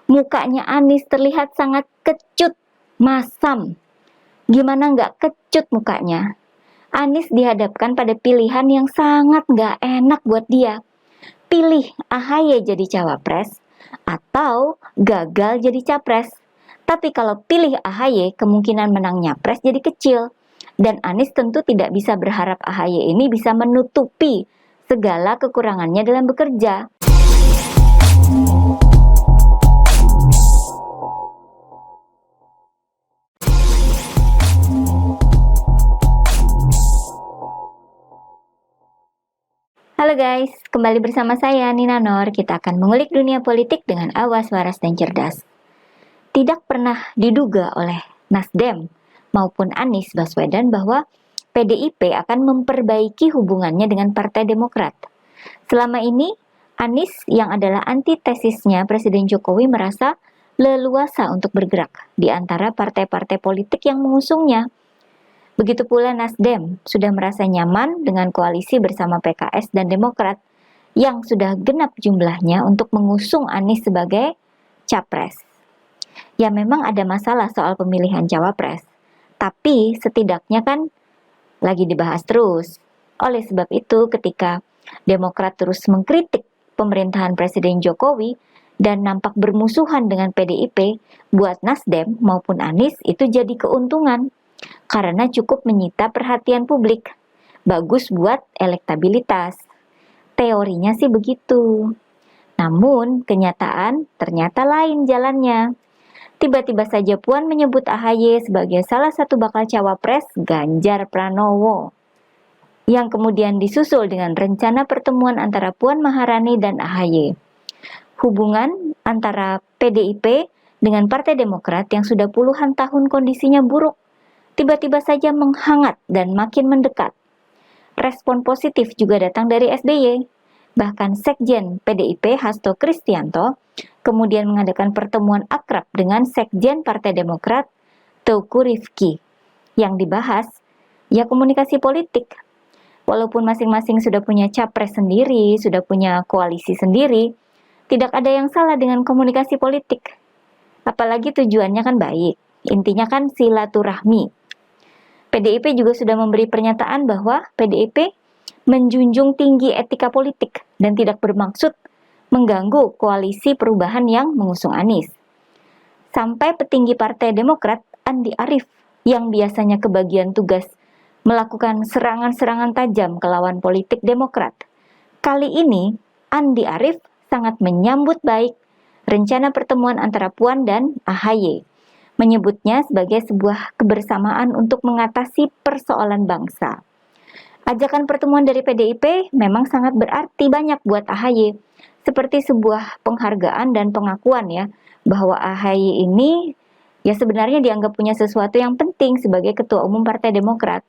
Mukanya Anies terlihat sangat kecut, masam. Gimana nggak kecut mukanya? Anies dihadapkan pada pilihan yang sangat nggak enak buat dia. Pilih AHY jadi cawapres atau gagal jadi capres. Tapi kalau pilih AHY, kemungkinan menang nyapres jadi kecil. Dan Anies tentu tidak bisa berharap AHY ini bisa menutupi segala kekurangannya dalam bekerja. Halo guys, kembali bersama saya Nina Nur. Kita akan mengulik dunia politik dengan awas, waras, dan cerdas. Tidak pernah diduga oleh Nasdem maupun Anies Baswedan bahwa PDIP akan memperbaiki hubungannya dengan Partai Demokrat. Selama ini, Anies yang adalah antitesisnya Presiden Jokowi merasa leluasa untuk bergerak di antara partai-partai politik yang mengusungnya. Begitu pula Nasdem sudah merasa nyaman dengan koalisi bersama PKS dan Demokrat yang sudah genap jumlahnya untuk mengusung Anies sebagai capres. Ya memang ada masalah soal pemilihan cawapres, tapi setidaknya kan lagi dibahas terus. Oleh sebab itu ketika Demokrat terus mengkritik pemerintahan Presiden Jokowi dan nampak bermusuhan dengan PDIP, buat Nasdem maupun Anies itu jadi keuntungan. Karena cukup menyita perhatian publik. Bagus buat elektabilitas. Teorinya sih begitu. Namun, kenyataan ternyata lain jalannya. Tiba-tiba saja Puan menyebut AHY sebagai salah satu bakal cawapres Ganjar Pranowo. Yang kemudian disusul dengan rencana pertemuan antara Puan Maharani dan AHY. Hubungan antara PDIP dengan Partai Demokrat yang sudah puluhan tahun kondisinya buruk tiba-tiba saja menghangat dan makin mendekat. Respon positif juga datang dari SBY. Bahkan Sekjen PDIP Hasto Kristianto kemudian mengadakan pertemuan akrab dengan Sekjen Partai Demokrat Teuku Rifki. Yang dibahas, ya komunikasi politik. Walaupun masing-masing sudah punya capres sendiri, sudah punya koalisi sendiri, tidak ada yang salah dengan komunikasi politik. Apalagi tujuannya kan baik, intinya kan silaturahmi. PDIP juga sudah memberi pernyataan bahwa PDIP menjunjung tinggi etika politik dan tidak bermaksud mengganggu koalisi perubahan yang mengusung Anies. Sampai petinggi Partai Demokrat, Andi Arief, yang biasanya kebagian tugas melakukan serangan-serangan tajam ke lawan politik Demokrat. Kali ini, Andi Arief sangat menyambut baik rencana pertemuan antara Puan dan AHY. Menyebutnya sebagai sebuah kebersamaan untuk mengatasi persoalan bangsa. Ajakan pertemuan dari PDIP memang sangat berarti banyak buat AHY, seperti sebuah penghargaan dan pengakuan ya, bahwa AHY ini ya sebenarnya dianggap punya sesuatu yang penting sebagai Ketua Umum Partai Demokrat.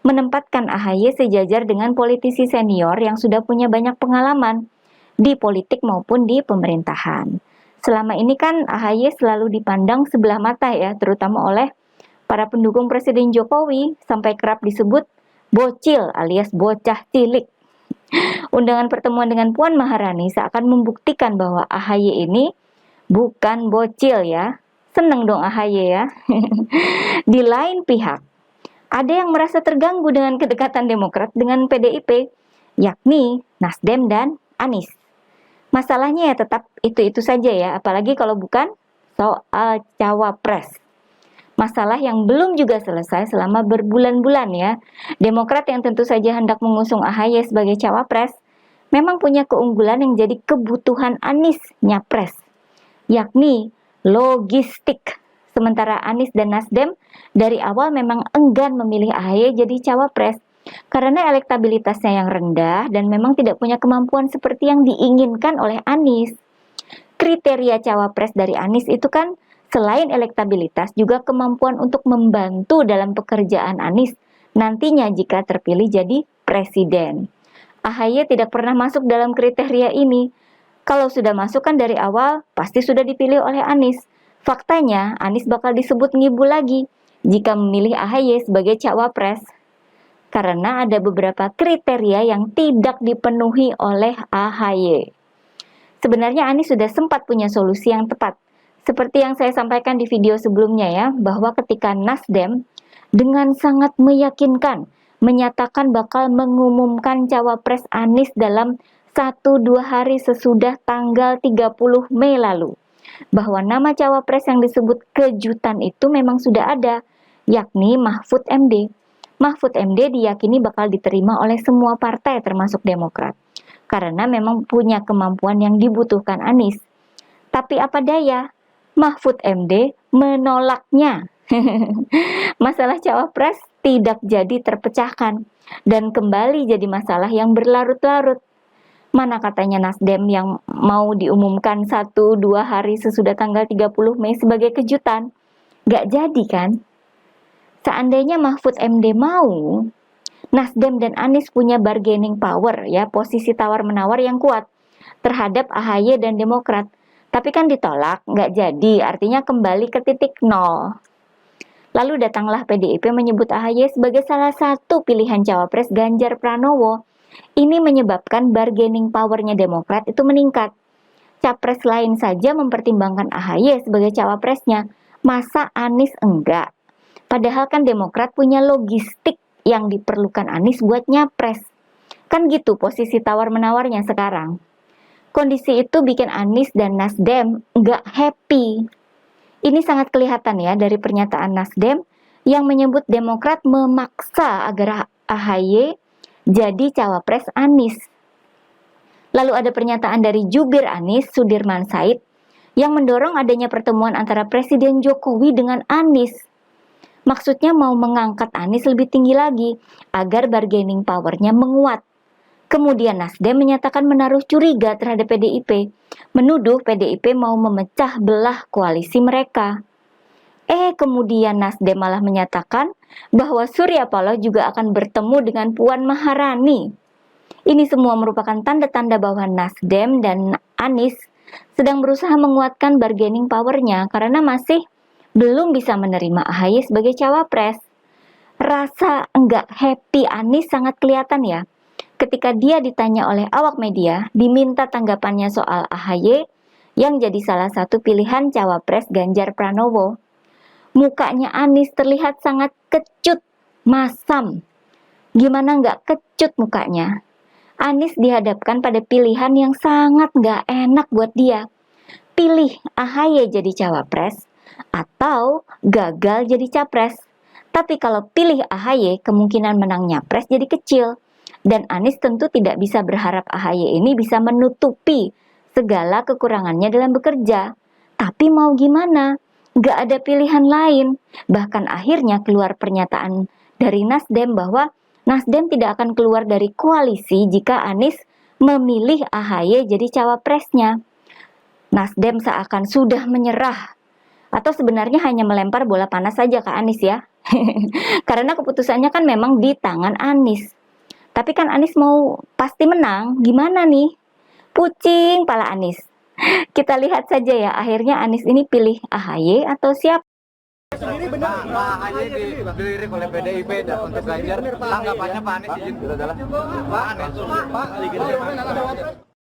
Menempatkan AHY sejajar dengan politisi senior yang sudah punya banyak pengalaman di politik maupun di pemerintahan. Selama ini kan AHY selalu dipandang sebelah mata ya, terutama oleh para pendukung Presiden Jokowi, sampai kerap disebut bocil alias bocah cilik. Undangan pertemuan dengan Puan Maharani seakan membuktikan bahwa AHY ini bukan bocil ya. Seneng dong AHY ya. Di lain pihak, ada yang merasa terganggu dengan kedekatan Demokrat dengan PDIP, yakni Nasdem dan Anies. Masalahnya ya tetap itu-itu saja ya, apalagi kalau bukan soal cawapres. Masalah yang belum juga selesai selama berbulan-bulan ya. Demokrat yang tentu saja hendak mengusung AHY sebagai cawapres, memang punya keunggulan yang jadi kebutuhan Anies nyapres, yakni logistik. Sementara Anies dan Nasdem dari awal memang enggan memilih AHY jadi cawapres, karena elektabilitasnya yang rendah dan memang tidak punya kemampuan seperti yang diinginkan oleh Anies. Kriteria cawapres dari Anies itu kan selain elektabilitas juga kemampuan untuk membantu dalam pekerjaan Anies nantinya jika terpilih jadi presiden. AHY tidak pernah masuk dalam kriteria ini. Kalau sudah masuk kan dari awal pasti sudah dipilih oleh Anies. Faktanya Anies bakal disebut ngibul lagi jika memilih AHY sebagai cawapres. Karena ada beberapa kriteria yang tidak dipenuhi oleh AHY. Sebenarnya Anies sudah sempat punya solusi yang tepat Seperti yang saya sampaikan di video sebelumnya ya, bahwa ketika Nasdem dengan sangat meyakinkan menyatakan bakal mengumumkan cawapres Anies dalam 1-2 hari sesudah tanggal 30 Mei lalu, bahwa nama cawapres yang disebut kejutan itu memang sudah ada, yakni Mahfud MD. Mahfud MD diyakini bakal diterima oleh semua partai termasuk Demokrat, karena memang punya kemampuan yang dibutuhkan Anies. Tapi apa daya, Mahfud MD menolaknya. Masalah cawapres tidak jadi terpecahkan dan kembali jadi masalah yang berlarut-larut. Mana katanya Nasdem yang mau diumumkan 1-2 hari sesudah tanggal 30 Mei sebagai kejutan? Gak jadi kan? Seandainya Mahfud MD mau, Nasdem dan Anies punya bargaining power ya, posisi tawar-menawar yang kuat terhadap AHY dan Demokrat. Tapi kan ditolak, nggak jadi, artinya kembali ke titik nol. Lalu datanglah PDIP menyebut AHY sebagai salah satu pilihan cawapres Ganjar Pranowo. Ini menyebabkan bargaining powernya Demokrat itu meningkat. Capres lain saja mempertimbangkan AHY sebagai cawapresnya, masa Anies enggak? Padahal kan Demokrat punya logistik yang diperlukan Anies buat nyapres. Kan gitu posisi tawar-menawarnya sekarang. Kondisi itu bikin Anies dan Nasdem nggak happy. Ini sangat kelihatan ya dari pernyataan Nasdem yang menyebut Demokrat memaksa agar AHY jadi cawapres Anies. Lalu ada pernyataan dari jubir Anies, Sudirman Said, yang mendorong adanya pertemuan antara Presiden Jokowi dengan Anies. Maksudnya mau mengangkat Anies lebih tinggi lagi agar bargaining powernya menguat. Kemudian Nasdem menyatakan menaruh curiga terhadap PDIP, menuduh PDIP mau memecah belah koalisi mereka. Kemudian Nasdem malah menyatakan bahwa Surya Paloh juga akan bertemu dengan Puan Maharani. Ini semua merupakan tanda-tanda bahwa Nasdem dan Anies sedang berusaha menguatkan bargaining powernya karena masih belum bisa menerima AHY sebagai cawapres. Rasa enggak happy Anies sangat kelihatan ya. Ketika dia ditanya oleh awak media, diminta tanggapannya soal AHY yang jadi salah satu pilihan cawapres Ganjar Pranowo. Mukanya Anies terlihat sangat kecut, masam. Gimana enggak kecut mukanya? Anies dihadapkan pada pilihan yang sangat enggak enak buat dia. Pilih AHY jadi cawapres atau gagal jadi capres. Tapi kalau pilih AHY, kemungkinan menang nyapres jadi kecil. Dan Anies tentu tidak bisa berharap AHY ini bisa menutupi segala kekurangannya dalam bekerja. Tapi mau gimana? Gak ada pilihan lain. Bahkan akhirnya keluar pernyataan dari Nasdem bahwa Nasdem tidak akan keluar dari koalisi jika Anies memilih AHY jadi cawapresnya. Nasdem seakan sudah menyerah, atau sebenarnya hanya melempar bola panas saja ke Anies ya. Karena keputusannya kan memang di tangan Anies. Tapi kan Anies mau pasti menang, gimana nih? Pucing pala Anies. Kita lihat saja ya, akhirnya Anies ini pilih AHY atau siapa? Pak AHY dilirik oleh PDIP dan untuk Ganjar, tanggapannya Pak Anies izin adalah Pak Anies.